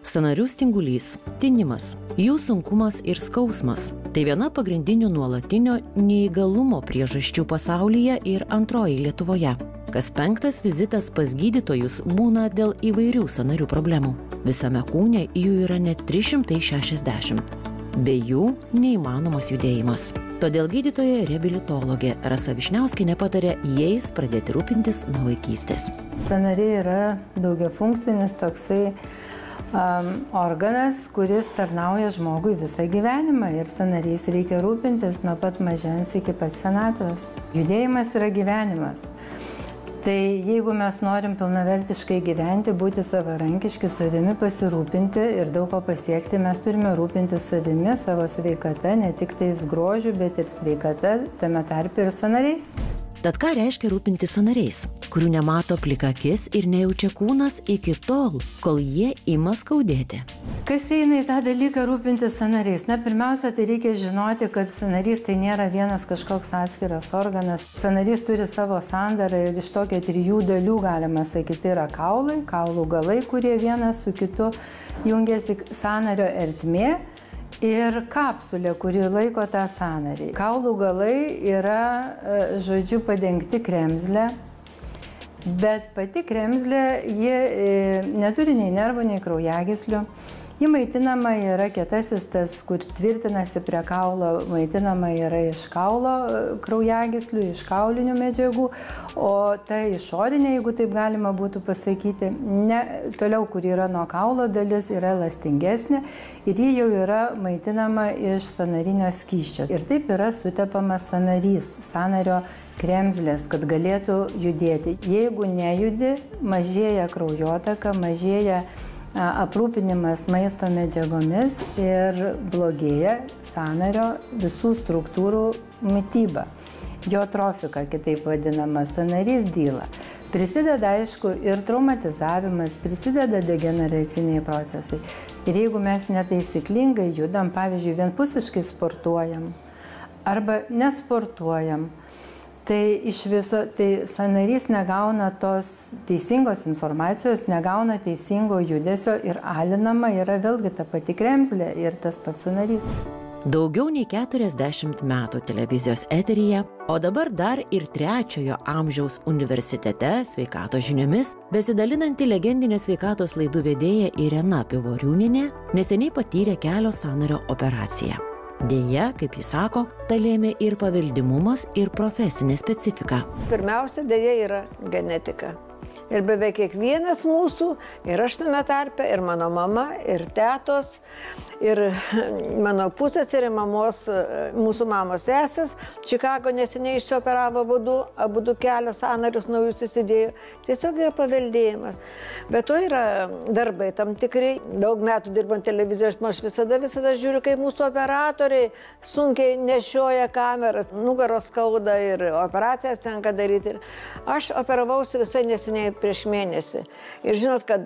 Sąnarių stingulys, tinimas, jų sunkumas ir skausmas – tai viena pagrindinių nuolatinio neįgalumo priežasčių pasaulyje ir antroji Lietuvoje. Kas 5 vizitas pas gydytojus būna dėl įvairių sąnarių problemų. Visame kūne jų yra net 360. Be jų neįmanomas judėjimas. Todėl gydytoja reabilitologė Rasa Vyšniauskienė patarė jais pradėti rūpintis nuo vaikystės. Sąnariai yra daugiafunkcinis toksai organas, kuris tarnauja žmogui visą gyvenimą ir sąnariais reikia rūpintis nuo pat mažens iki pat senatvės. Judėjimas yra gyvenimas. Tai jeigu mes norim pilnavertiškai gyventi, būti savarankiški, savimi pasirūpinti ir daug ko pasiekti, mes turime rūpintis savimi, savo sveikata, ne tik tais grožiu, bet ir sveikata, tame tarpe ir sąnariais. Tad ką reiškia rūpinti sąnariais, kurių nemato plika akis ir nejaučia kūnas iki tol, kol jie ima skaudėti? Kas eina į tą dalyką rūpinti sąnariais? Na, pirmiausia, tai reikia žinoti, kad sąnarys tai nėra vienas kažkoks atskiras organas. Sąnarys turi savo sandarą ir iš tokio 3 dalių galima sakyti, tai yra kaulai, kaulų galai, kurie vienas su kitu jungiasi, sąnario ertmė ir kapsulė, kuri laiko tą sąnarį. Kaulų galai yra, žodžiu, padengti kremzle, bet pati kremzlė, ji neturi nei nervų, nei kraujagyslių. Ji maitinama yra kietasis tas, kur tvirtinasi prie kaulo, maitinama yra iš kaulo kraujagyslių, iš kaulinių medžiagų, o ta išorinė, jeigu taip galima būtų pasakyti, toliau, kur yra nuo kaulo dalis, yra elastingesnė ir ji jau yra maitinama iš sąnarinio skysčio. Ir taip yra sutepamas sąnarys, sąnario kremzlės, kad galėtų judėti. Jeigu nejudi, mažėja kraujotaka, mažėja aprūpinimas maisto medžiagomis ir blogėja sąnario visų struktūrų mityba. Jotrofika, kitaip vadinama, sąnarys dyla. Prisideda, aišku, ir traumatizavimas, prisideda degeneraciniai procesai. Ir jeigu mes netaisyklingai judam, pavyzdžiui, vienpusiškai sportuojam arba nesportuojam, tai iš viso, tai sąnarys negauna tos teisingos informacijos, negauna teisingo judesio ir alinama yra vėlgi ta pati kremzlė ir tas pats sąnarys. Daugiau nei 40 metų televizijos eteryje, o dabar dar ir 3-ojo amžiaus universitete sveikatos žiniomis besidalinanti legendinė sveikatos laidų vedėja Irena Pivoriūnienė neseniai patyrė kelio sąnario operaciją. Deja, kaip jis sako, tai lėmė ir paveldimumas, ir profesinė specifika. Pirmiausia, deja yra genetika. Ir beveik kiekvienas mūsų, ir aš tame tarpe, ir mano mama, ir tetos, ir mano pusseserė, mūsų mamos sesės, Čikago neseniai išsioperavo abudu kelio sąnarius naujus įsidėjo. Tiesiog yra paveldėjimas. Bet to yra darbai tam tikrai. Daug metų dirbant televizijos, aš visada žiūriu, kaip mūsų operatoriai sunkiai nešioja kameras, nugaros skauda ir operacijas tenka daryti. Ir aš operavausi visai neseniai prieš mėnesį. Ir žinot, kad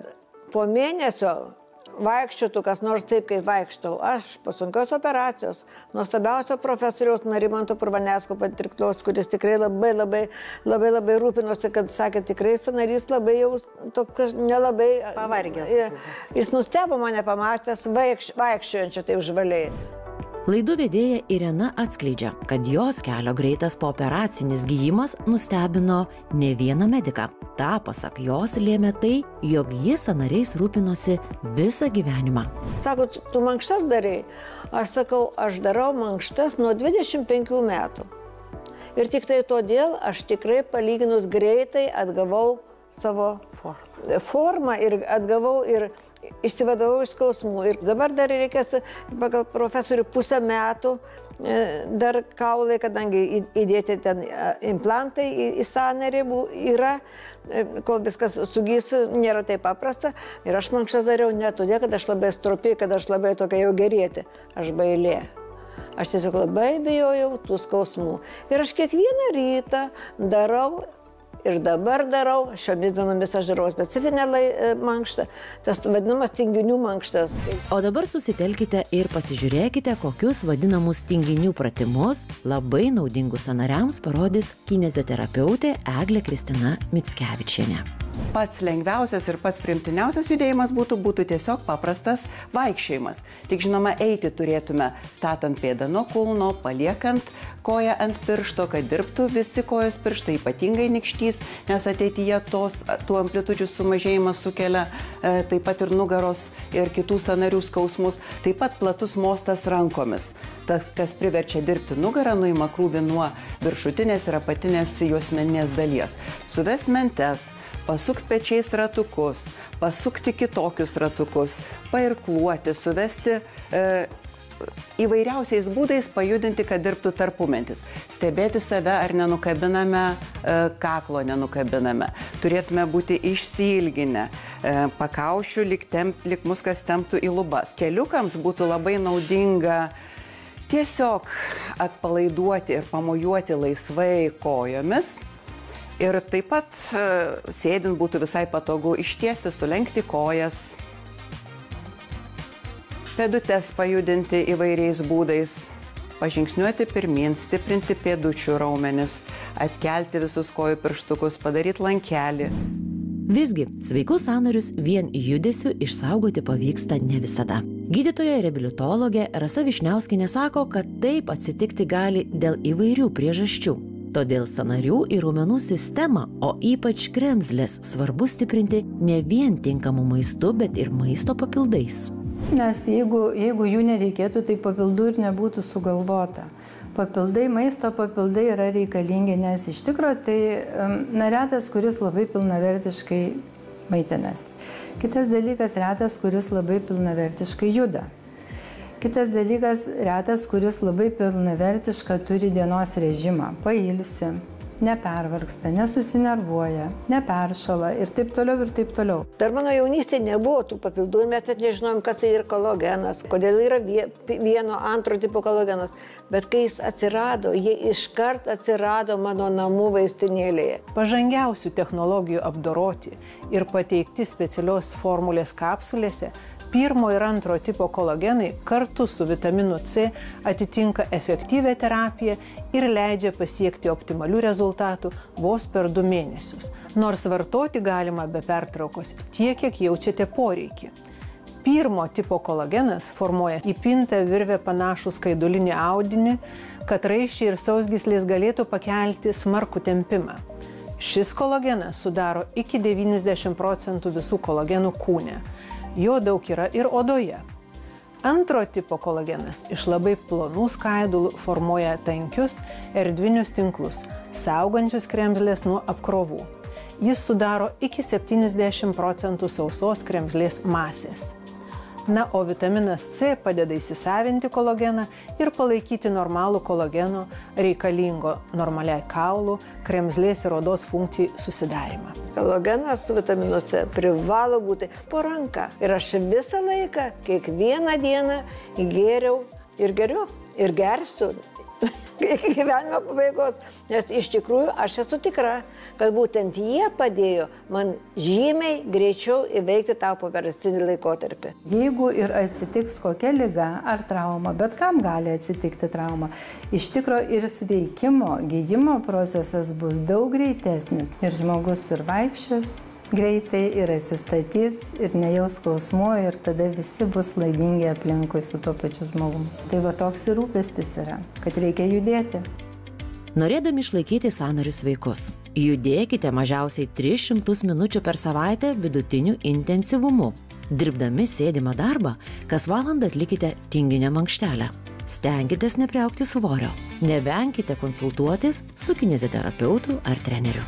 po mėnesio vaikščiotų kas nors taip, kaip vaikštau. Aš po sunkios operacijos, nuostabiausio profesoriaus Narimanto Purvanecko patirklos, kuris tikrai labai rūpinosi, kad sakė, tikrai sąnarys labai jau toks nelabai pavargęs. Jis nustebo mane pamatęs vaikščiojančią taip žvaliai. Laidų vedėja Irena atskleidžia, kad jos kelio greitas pooperacinis gyjimas nustebino ne vieną mediką. Ta, pasak jos, lėmė tai, jog jis sąnariais rūpinosi visą gyvenimą. Sako, tu mankštas darai? Aš sakau, aš darau mankštas nuo 25 metų. Ir tik tai todėl aš tikrai palyginus greitai atgavau savo formą ir atgavau ir išsivadavau iš skausmų. Ir dabar dar reikės pagal profesorių pusę metų dar kaulai, kadangi įdėti ten implantai į sąnarį yra, kol viskas sugys, nėra taip paprasta. Ir aš mankštas dariau ne todėl, kad aš labai stropi, kad aš labai tokia jau gerėti. Aš bailė. Aš tiesiog labai bijojau tų skausmų. Ir aš kiekvieną rytą darau. Ir dabar darau, šiomis dienomis aš darau specifinę mankštą, tas vadinamas tinginių mankštas. O dabar susitelkite ir pasižiūrėkite, kokius vadinamus tinginių pratimus labai naudingus sąnariams parodys kineziterapeutė Eglė Kristina Mickevičienė. Pats lengviausias ir pats priimtiniausias judėjimas būtų tiesiog paprastas vaikščiojimas. Tik žinoma, eiti turėtume statant pėdą nuo kulno, paliekant koją ant piršto, kad dirbtų visi kojos pirštai, ypatingai nykštys, nes ateityje tų amplitudžių sumažėjimas sukelia taip pat ir nugaros ir kitų sąnarių skausmus. Taip pat platus mostas rankomis. Tas, kas priverčia dirbti nugarą, nuima krūvį nuo viršutinės ir apatinės juosmeninės dalies. Suvest mentes, pasukti pečiais ratukus, pasukti kitokius ratukus, pairkluoti, suvesti įvairiausiais būdais pajudinti, kad dirbtų tarpumentis. Stebėti save, ar nenukabiname kaklo, nenukabiname. Turėtume būti išsiilginę, pakaušių lyg muskas temptų į lubas. Keliukams būtų labai naudinga tiesiog atpalaiduoti ir pamojuoti laisvai kojomis. Ir taip pat sėdint būtų visai patogu ištiesti, sulenkti kojas, pėdutes pajudinti įvairiais būdais, pažingsniuoti pirmyn, stiprinti pėdučių raumenis, atkelti visus kojų pirštukus, padaryti lankelį. Visgi, sveikus sąnarius vien judesiu išsaugoti pavyksta ne visada. Gydytoja reabilitologė Rasa Vyšniauskienė sako, kad taip atsitikti gali dėl įvairių priežasčių. Todėl sąnarių ir raumenų sistemą, o ypač kremzlės, svarbu stiprinti ne vien tinkamu maistu, bet ir maisto papildais. Nes jeigu jų nereikėtų, tai papildų ir nebūtų sugalvota. Maisto papildai yra reikalingi, nes iš tikrųjų tai retas, kuris labai pilnavertiškai maitinasi. Kitas dalykas, retas, kuris labai pilnavertiškai juda. Kitas dalykas, retas, kuris labai pilnavertišką turi dienos režimą, pailsi, nepervargsta, nesusinervuoja, neperšala ir taip toliau ir taip toliau. Dar mano jaunystėje nebuvo tų papildų ir mes net nežinojom, kas tai yra kolagenas, kodėl yra vieno, antro tipo kolagenas. Bet kai jis atsirado, jie iškart atsirado mano namų vaistinėlėje. Pažangiausių technologijų apdoroti ir pateikti specialios formulės kapsulėse pirmo ir antro tipo kolagenai kartu su vitaminu C atitinka efektyvią terapiją ir leidžia pasiekti optimalių rezultatų vos per 2 mėnesius. Nors vartoti galima be pertraukos tiek, kiek jaučiate poreikį. Pirmo tipo kolagenas formuoja į pintą virvę panašų skaidulinį audinį, kad raiščiai ir sausgyslės galėtų pakelti smarkų tempimą. Šis kolagenas sudaro iki 90% visų kolagenų kūne. Jo daug yra ir odoje. Antro tipo kolagenas iš labai plonų skaidulų formuoja tankius erdvinius tinklus, saugančius kremzlės nuo apkrovų. Jis sudaro iki 70% sausos kremzlės masės. Na, o vitaminas C padeda įsisavinti kolageną ir palaikyti normalų kolageno reikalingo normaliai kaulų, kremzlės ir odos funkcijai susidarimą. Kolagenas su vitaminu C privalo būti po ranka. Ir aš visą laiką, kiekvieną dieną gėriau ir geriu ir gersiu iki gyvenimo pabaigos. Nes iš tikrųjų aš esu tikra, kad būtent jie padėjo man žymiai greičiau įveikti tą pooperacinį laikotarpį. Jeigu ir atsitiks kokia liga ar trauma, bet kam gali atsitikti trauma, iš tikrųjų ir sveikimo, gydymo procesas bus daug greitesnis. Ir žmogus ir vaikščios greitai, ir atsistatys, ir nejaus skausmo, ir tada visi bus laimingi aplinkui su tuo pačiu žmogumi. Tai va toks ir rūpestis yra, kad reikia judėti. Norėdami išlaikyti sąnarius sveikus, judėkite mažiausiai 300 minučių per savaitę vidutiniu intensyvumu. Dirbdami sėdimą darbą, kas valandą atlikite tinginę mankštelę. Stenkitės nepriaugti svorio. Nevenkite konsultuotis su kineziterapeutu ar treneriu.